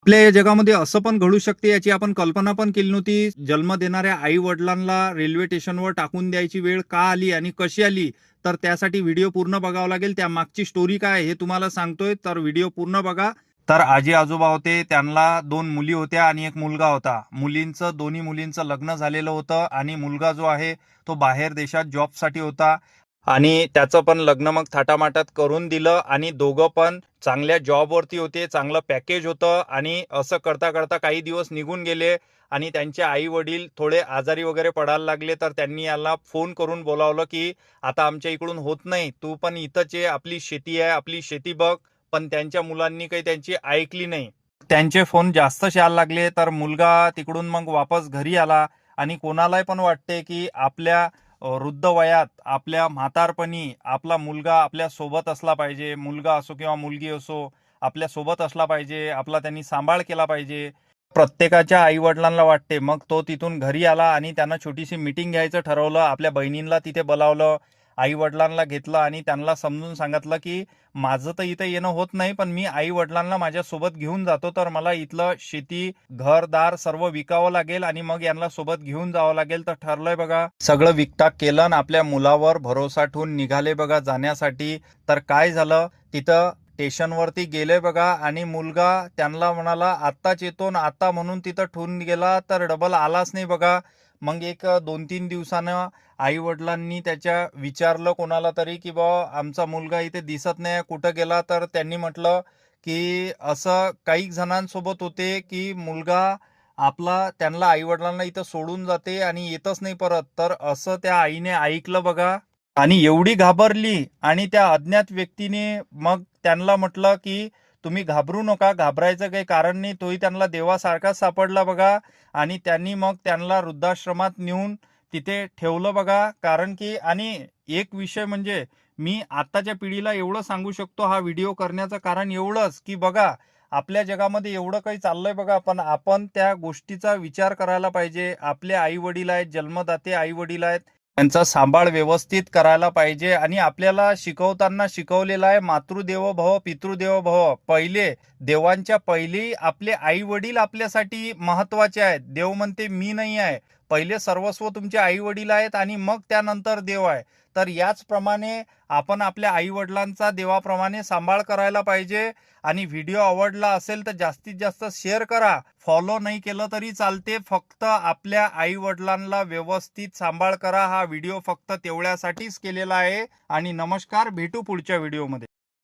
आपल्या या जगामध्ये असं पण घडू शकते याची आपण कल्पना पण केली नव्हती. जन्म देणाऱ्या आई-वडिलांना रेल्वे स्टेशनवर टाकून द्यायची वेळ का आली आणि कशी आली? तर त्यासाठी व्हिडिओ पूर्ण बघावा लागेल. त्यामागची स्टोरी काय आहे हे तुम्हाला सांगतोय, तर व्हिडिओ पूर्ण बघा. तर आजी-आजोबा होते, त्यांना 2 मुली होत्या आणि 1 मुलगा होता. दोन्ही मुलींचं लग्न झालेलं होतं आणि मुलगा जो आहे तो बाहेर देशात जॉबसाठी होता. आणि त्याचं पण लग्न मग थाटामाटात करून दिलं आणि दोघं पण चांगल्या जॉबवरती होते, चांगलं पॅकेज होतं आणि असं करता करता काही दिवस निघून गेले आणि त्यांचे आई वडील थोडे आजारी वगैरे पडायला लागले. तर त्यांनी याला फोन करून बोलावलं की आता आमच्या इकडून होत नाही, तू पण इथंच ये, आपली शेती आहे, आपली शेती बघ. पण त्यांच्या मुलांनी काही त्यांची ऐकली नाही. त्यांचे फोन जास्तच यायला लागले, तर मुलगा तिकडून मग वापस घरी आला. आणि कोणालाही पण वाटते की आपल्या वृद्ध वयात, आपल्या म्हातारपणी आपला मुलगा आपल्या सोबत असला पाहिजे. मुलगा असो किंवा मुलगी असो, आपल्या सोबत असला पाहिजे, आपला त्यांनी सांभाळ केला पाहिजे. प्रत्येकाच्या आई वडिलांना वाटते. मग तो तिथून घरी आला आणि त्यानं छोटीशी मीटिंग घ्यायचं ठरवलं. आपल्या बहिणींना तिथे बोलावलं, आई वडिलांना घेतलं आणि त्यांना समजून सांगितलं की माझं तर इथं येणं होत नाही, पण मी आई वडिलांना माझ्यासोबत घेऊन जातो. तर मला इथलं शेती, घरदार सर्व विकावं लागेल आणि मग यांना सोबत घेऊन जावं लागेल. तर ठरलंय बघा, सगळं विकता केलं आणि आपल्या मुलावर भरोसा ठेवून निघाले बघा जाण्यासाठी. तर काय झालं, तिथं स्टेशनवरती गेले बघा आणि मुलगा त्यांना म्हणाला आत्ताच येतो ना, आता म्हणून तिथं ठेवून गेला, तर डबल आलाच नाही बघा. मग एक 2-3 दिवसानं आई वडिलांनी त्याच्या विचारलं कोणाला तरी की बा आमचा मुलगा इथे दिसत नाही, कुठं गेला? तर त्यांनी म्हटलं की असं काही जणांसोबत होते की मुलगा आपला त्यांना आई वडिलांना इथं सोडून जाते आणि येतच नाही परत. तर असं त्या आईने ऐकलं बघा आणि एवढी घाबरली आणि त्या अज्ञात व्यक्तीने मग त्यांना म्हटलं की तुम्ही घाबरू नका, घाबरायचं काही कारण नाही, तोही त्यांना देवासारखाच सापडला बघा. आणि त्यांनी मग त्यांना वृद्धाश्रमात नेऊन तिथे ठेवलं बघा. कारण की आणि एक विषय म्हणजे मी आताच्या पिढीला एवढं सांगू शकतो हा व्हिडिओ करण्याचं कारण एवढंच की बघा, आपल्या जगामध्ये एवढं काही चाललंय बघा, पण आपण त्या गोष्टीचा विचार करायला पाहिजे. आपले आई वडील आहेत, जन्मदाते आई वडील आहेत, त्यांचा सांभाळ व्यवस्थित करायला पाहिजे. आणि आपल्याला शिकवताना शिकवलेलं आहे मातृदेवो भव पितृदेवो भव. पहिले देवांच्या पहिले आपले आई वडील आपल्यासाठी महत्वाचे आहेत. देव म्हणते मी नाही आहे, पहिले सर्वस्व तुमचे आई वडील आहेत आणि मग त्यानंतर देव आहे. तर याचप्रमाणे आपण आपल्या आई वडिलांचा देवाप्रमाणे सांभाळ करायला पाहिजे. आणि व्हिडिओ आवडला असेल तर जास्तीत जास्त शेअर करा. फॉलो नाही केलं तरी चालते, फक्त आपल्या आई वडिलांना व्यवस्थित सांभाळ करा. हा व्हिडिओ फक्त तेवढ्यासाठीच केलेला आहे. आणि नमस्कार, भेटू पुढच्या व्हिडिओमध्ये.